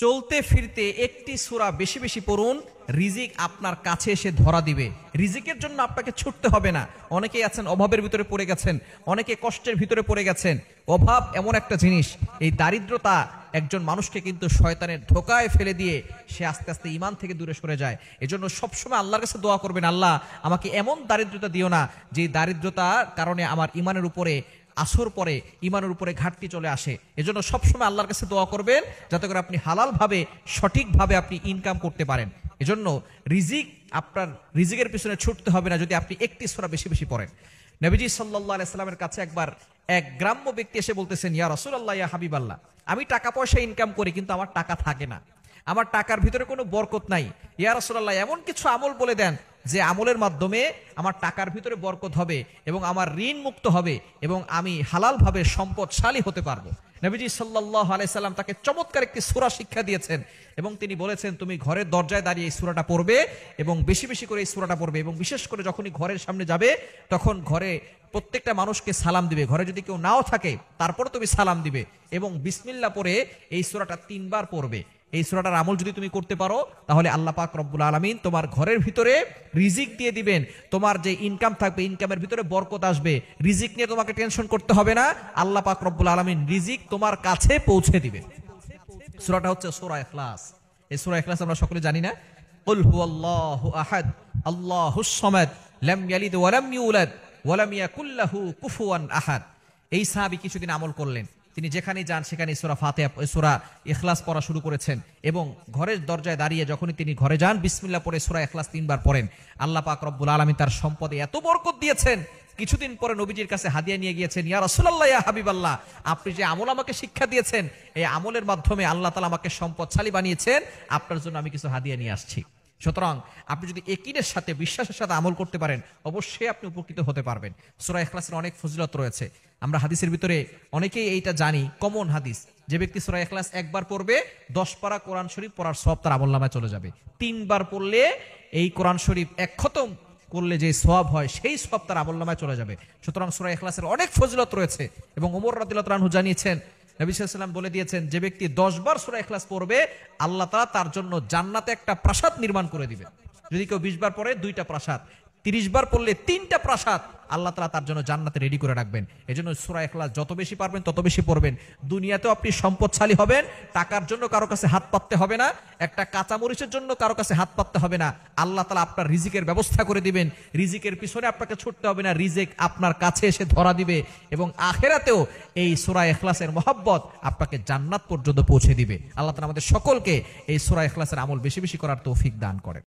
চলতে ফিরতে একটি সূরা বেশি বেশি পড়ুন, রিজিক আপনার কাছে এসে ধরা দিবে। রিজিকের জন্য আপনাকে ছুটতে হবে না। অনেকেই আছেন অভাবের ভিতরে পড়ে গেছেন, অনেকে কষ্টের ভিতরে পড়ে গেছেন। অভাব এমন একটা জিনিস, এই দারিদ্রতা একজন মানুষকে কিন্তু শয়তানের ধোকায় ফেলে দিয়ে সে আস্তে আস্তে ঈমান থেকে দূরে সরে যায়। এজন্য সবসময় আল্লাহর কাছে দোয়া করবেন, আল্লাহ আমাকে এমন দারিদ্রতা দিও না যে দারিদ্রতার কারণে আমার ঈমানের উপরে আসর পরে, ঈমানের উপরে ঘাটতি চলে আসে। এজন্য সবসময় আল্লাহর কাছে দোয়া করবেন যাতে করে আপনি হালালভাবে সঠিকভাবে আপনি ইনকাম করতে পারেন। এজন্য আপনার রিজিকের পিছনে ছুটতে হবে না যদি আপনি একটি সূরা বেশি বেশি পড়েন। নবীজি সাল্লাল্লাহু আলাইহি সাল্লামের কাছে একবার এক গ্রাম্য ব্যক্তি এসে বলতেছেন, ইয়া রাসূলুল্লাহ, ইয়া হাবিবাল্লাহ, আমি টাকা পয়সা ইনকাম করি কিন্তু আমার টাকা থাকে না, আমার টাকার ভিতরে কোনো বরকত নাই। ইয়া রাসূলুল্লাহ, এমন কিছু আমল বলে দেন যে আমলের মাধ্যমে আমার টাকার ভিতরে বরকত হবে এবং আমার ঋণ মুক্ত হবে এবং আমি হালালভাবে সম্পদশালী হতে পারবো। নবীজি সাল্লাল্লাহু আলাইহি সাল্লাম তাকে চমৎকার একটি সূরা শিক্ষা দিয়েছেন এবং তিনি বলেছেন, তুমি ঘরের দরজায় দাঁড়িয়ে এই সূরাটা পড়বে এবং বেশি বেশি করে এই সূরাটা পড়বে এবং বিশেষ করে যখনই ঘরের সামনে যাবে তখন ঘরে প্রত্যেকটা মানুষকে সালাম দিবে। ঘরে যদি কেউ নাও থাকে তারপর তুমি সালাম দিবে এবং বিসমিল্লাহ পড়ে এই সূরাটা 3 বার পড়বে। এই সূরাটার আমল যদি তুমি করতে পারো তাহলে আল্লাহ পাক রব্বুল আলামিন তোমার ঘরের ভিতরে রিজিক দিয়ে দিবেন। তোমার যে ইনকাম থাকবে, ইনকামের ভিতরে বরকত আসবে। রিজিক নিয়ে তোমাকে টেনশন করতে হবে না, আল্লাহ পাক রব্বুল আলামিন রিজিক তোমার কাছে পৌঁছে দিবে। সূরাটা হচ্ছে সূরা ইখলাস। এই সূরা ইখলাস আমরা সকলে জানি না? কুল হুয়াল্লাহু আহাদ আল্লাহুস সামাদ লাম ইয়ালিদ ওয়া লাম ইউলাদ ওয়া লাম ইয়াকুল লাহু কুফুয়ান আহাদ। এই সাহাবী কিছুদিন আমল করলেন, তিনি যেখানেই যান সেখানে সূরা ফাতিহা, সূরা ইখলাস পড়া শুরু করেছেন এবং ঘরের দরজায় দাঁড়িয়ে যখনই তিনি ঘরে যান বিসমিল্লাহ পড়ে সূরা ইখলাস 3 বার পড়েন। আল্লাহ পাক রব্বুল আলামিন তার সম্পদে এত বরকত দিয়েছেন, কিছুদিন পরে নবীজির কাছে হাদিয়া নিয়ে গিয়েছেন, ইয়া রাসূলুল্লাহ, ইয়া হাবিবাল্লাহ, আপনি যে আমল আমাকে শিক্ষা দিয়েছেন, এই আমলের মাধ্যমে আল্লাহ তাআলা আমাকে সম্পদশালী বানিয়েছেন, আপনার জন্য আমি কিছু হাদিয়া নিয়ে আসছি। সুতরাং আপনি যদি ইয়াকিনের সাথে, বিশ্বাসের সাথে আমল করতে পারেন অবশ্যই আপনি উপকৃত হতে পারবেন। সূরা ইখলাসের অনেক ফজিলত রয়েছে, আমরা হাদিসের ভিতরে অনেকেই এইটা জানি, কমন হাদিস, যে ব্যক্তি সূরা ইখলাস একবার পড়বে 10 পারা কোরআন শরীফ পড়ার সওয়াব তার আমলনামায় চলে যাবে। 3 বার পড়লে এই কোরআন শরীফ এক খতম করলে যে সওয়াব হয় সেই সওয়াব তার আমলনামায় চলে যাবে। সুতরাং সূরা ইখলাসের অনেক ফজিলত রয়েছে এবং ওমর রাদিয়াল্লাহু আনহু জানিয়েছেন, নবী সাল্লাল্লাহু আলাইহি ওয়াসাল্লাম বলে দিয়েছেন, যে ব্যক্তি 10 বার সূরা ইখলাস পড়বে আল্লাহ তাআলা তার জন্য জান্নাতে একটা প্রাসাদ নির্মাণ করে দিবেন। যদি কেউ 20 বার পড়ে 2টা প্রাসাদ, 30 বার পড়লে 3টা প্রাসাদ আল্লাহ তাআলা তার জন্য জান্নাতে রেডি করে রাখবেন। এজন্য সূরা ইখলাস যত বেশি পারবেন তত বেশি পড়বেন। দুনিয়াতেও আপনি সম্পদশালী হবেন, টাকার জন্য কারো কাছে হাত পাততে হবে না, একটা কাঁচামরিচের জন্য কারো কাছে হাত পাততে হবে না। আল্লাহ তাআলা আপনার রিজিকের ব্যবস্থা করে দিবেন। রিজিকের পিছনে আপনাকে ছুটতে হবে না, রিজিক আপনার কাছে এসে ধরা দিবে এবং আখিরাতেও এই সূরা ইখলাসের মহব্বত আপনাকে জান্নাত পর্যন্ত পৌঁছে দিবে। আল্লাহ তাআলা আমাদের সকলকে এই সূরা ইখলাসের আমল বেশি বেশি করার তৌফিক দান করেন।